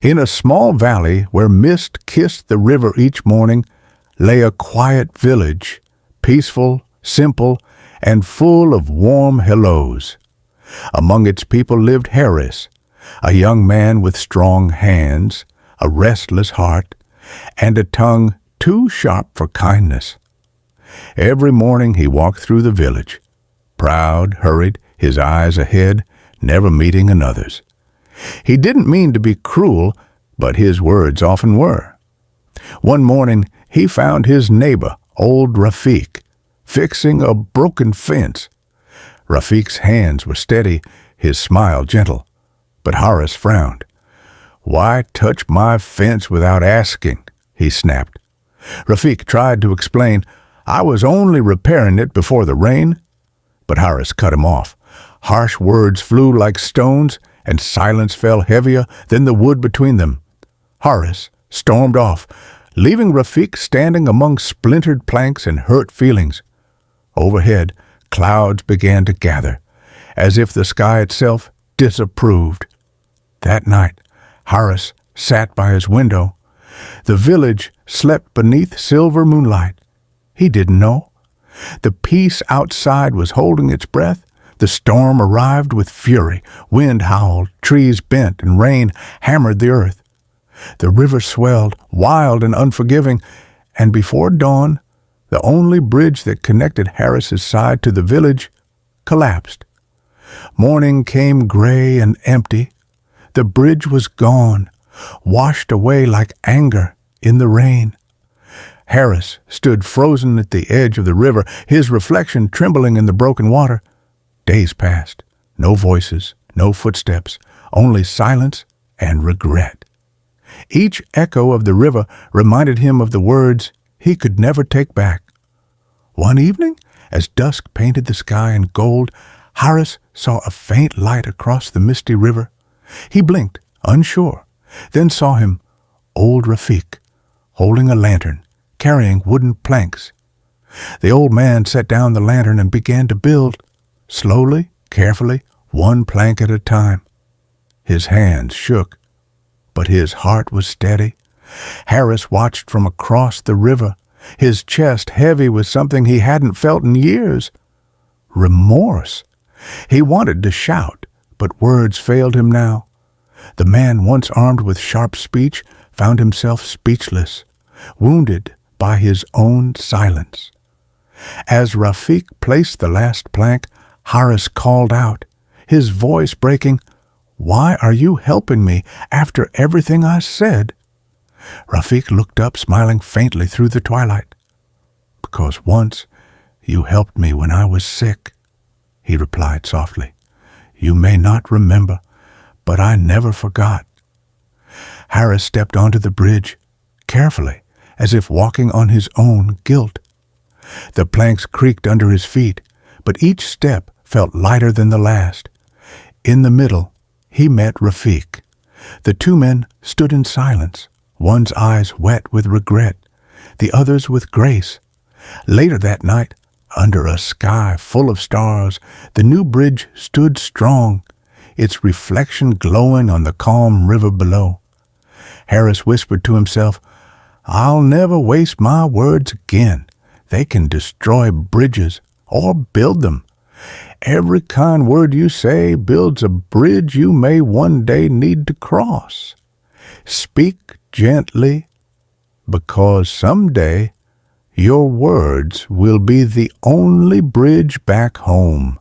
In a small valley where mist kissed the river each morning lay a quiet village, peaceful, simple, and full of warm hellos. Among its people lived Harris, a young man with strong hands, a restless heart, and a tongue too sharp for kindness. Every morning he walked through the village, proud, hurried, his eyes ahead, never meeting another's. He didn't mean to be cruel, but his words often were. One morning he found his neighbor, old Rafiq, fixing a broken fence. Rafiq's hands were steady, his smile gentle, but Horace frowned. "Why touch my fence without asking?" he snapped. Rafiq tried to explain, "I was only repairing it before the rain." But Horace cut him off. Harsh words flew like stones, and silence fell heavier than the wood between them. Horace stormed off, leaving Rafiq standing among splintered planks and hurt feelings. Overhead, clouds began to gather, as if the sky itself disapproved. That night, Horace sat by his window. The village slept beneath silver moonlight. He didn't know. The peace outside was holding its breath. The storm arrived with fury. Wind howled, trees bent, and rain hammered the earth. The river swelled, wild and unforgiving, and before dawn, the only bridge that connected Harris's side to the village collapsed. Morning came gray and empty. The bridge was gone, washed away like anger in the rain. Harris stood frozen at the edge of the river, his reflection trembling in the broken water. Days passed, no voices, no footsteps, only silence and regret. Each echo of the river reminded him of the words he could never take back. One evening, as dusk painted the sky in gold, Horace saw a faint light across the misty river. He blinked, unsure, then saw him, old Rafiq, holding a lantern, carrying wooden planks. The old man set down the lantern and began to build, slowly, carefully, one plank at a time. His hands shook, but his heart was steady. Harris watched from across the river, his chest heavy with something he hadn't felt in years. Remorse. He wanted to shout, but words failed him now. The man once armed with sharp speech found himself speechless, wounded by his own silence. As Rafiq placed the last plank, Horace called out, his voice breaking, "Why are you helping me after everything I said?" Rafiq looked up, smiling faintly through the twilight. "Because once you helped me when I was sick," he replied softly. "You may not remember, but I never forgot." Harris stepped onto the bridge, carefully, as if walking on his own guilt. The planks creaked under his feet, but each step felt lighter than the last. In the middle, he met Rafiq. The two men stood in silence, one's eyes wet with regret, the other's with grace. Later that night, under a sky full of stars, the new bridge stood strong, its reflection glowing on the calm river below. Harris whispered to himself, "I'll never waste my words again. They can destroy bridges or build them. Every kind word you say builds a bridge you may one day need to cross. Speak gently, because someday your words will be the only bridge back home."